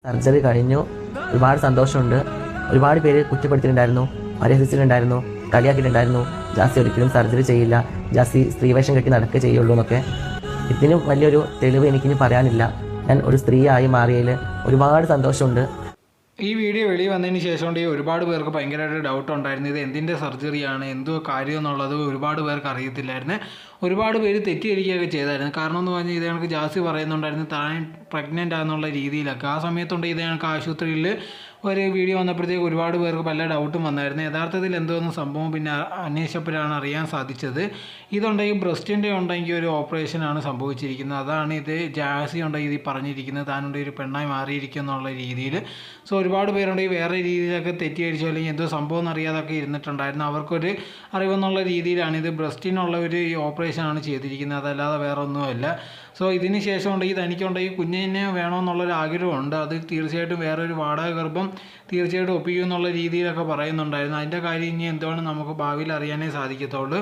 Surgery കഴിഞ്ഞു. ഒരുപാട് സന്തോഷമുണ്ട്. ഒരുപാട് പേര് കുറ്റപ്പെടുത്തിയിട്ടുണ്ടായിരുന്നു, പരിഹസിച്ചിട്ടുണ്ടായിരുന്നു, കളിയാക്കിയിട്ടുണ്ടായിരുന്നു. ജാസി ഒരിക്കലും സർജറി ചെയ്യില്ല, ജാസി സ്ത്രീവേഷം കെട്ടി നടക്കുക ചെയ്യുള്ളൂ എന്നൊക്കെ. ഇതിനും വലിയൊരു തെളിവ് എനിക്കിനി പറയാനില്ല. ഞാൻ ഒരു സ്ത്രീയായി മാറിയതിൽ ഒരുപാട് സന്തോഷമുണ്ട്. ഈ വീഡിയോ വെളിയിൽ വന്നതിന് ശേഷം ഒരുപാട് പേർക്ക് ഭയങ്കരമായിട്ട് ഡൗട്ട് ഉണ്ടായിരുന്നു. ഇത് എന്തിൻ്റെ സർജറിയാണ്, എന്തോ കാര്യം എന്നുള്ളത് ഒരുപാട് പേർക്ക് അറിയത്തില്ലായിരുന്നു. ഒരുപാട് പേര് തെറ്റിദ്ധരിക്കുകയൊക്കെ ചെയ്തായിരുന്നു. കാരണം എന്ന് പറഞ്ഞാൽ ഇത് കണക്ക് ജാസി പറയുന്നുണ്ടായിരുന്നു താൻ പ്രഗ്നൻ്റ് ആണെന്നുള്ള രീതിയിലൊക്കെ. ആ സമയത്തുണ്ട് ഇത് കണക്ക് ആശുപത്രിയിൽ ഒരു വീഡിയോ വന്നപ്പോഴത്തേക്ക് ഒരുപാട് പേർക്ക് പല ഡൗട്ടും വന്നായിരുന്നു. യഥാർത്ഥത്തിൽ എന്തോന്ന് സംഭവം പിന്നെ അന്വേഷിച്ചപ്പോഴാണ് അറിയാൻ സാധിച്ചത്. ഇതുണ്ടെങ്കിൽ ബ്രസ്റ്റിൻ്റെ ഉണ്ടെങ്കിൽ ഒരു ഓപ്പറേഷനാണ് സംഭവിച്ചിരിക്കുന്നത്. അതാണ് ഇത് ജാസി ഉണ്ടെങ്കിൽ ഇത് പറഞ്ഞിരിക്കുന്നത് താനുണ്ടെങ്കിൽ ഒരു പെണ്ണായി മാറിയിരിക്കും എന്നുള്ള രീതിയിൽ. സോ ഒരുപാട് പേരുണ്ടെങ്കിൽ വേറെ രീതിയിലൊക്കെ തെറ്റിദ്ധരിച്ചോ അല്ലെങ്കിൽ എന്തോ സംഭവം എന്നറിയാതൊക്കെ ഇരുന്നിട്ടുണ്ടായിരുന്നു. അവർക്കൊരു അറിവെന്നുള്ള രീതിയിലാണ് ഇത് ബ്രസ്റ്റിനുള്ള ഒരു ഓപ്പറേഷനാണ് ചെയ്തിരിക്കുന്നത്, അതല്ലാതെ വേറെ ഒന്നുമല്ല. സോ ഇതിന് ശേഷം ഉണ്ടെങ്കിൽ തനിക്കുണ്ടെങ്കിൽ കുഞ്ഞിനെ വേണമെന്നുള്ളൊരു ആഗ്രഹമുണ്ട്. അത് തീർച്ചയായിട്ടും വേറൊരു വാടക ഗർഭം തീർച്ചയായിട്ടും ഒപ്പിക്കും എന്നുള്ള രീതിയിലൊക്കെ പറയുന്നുണ്ടായിരുന്നു. അതിൻ്റെ കാര്യം ഇനി എന്താണ് നമുക്ക് ഭാവിയിൽ അറിയാനേ സാധിക്കത്തുള്ളൂ.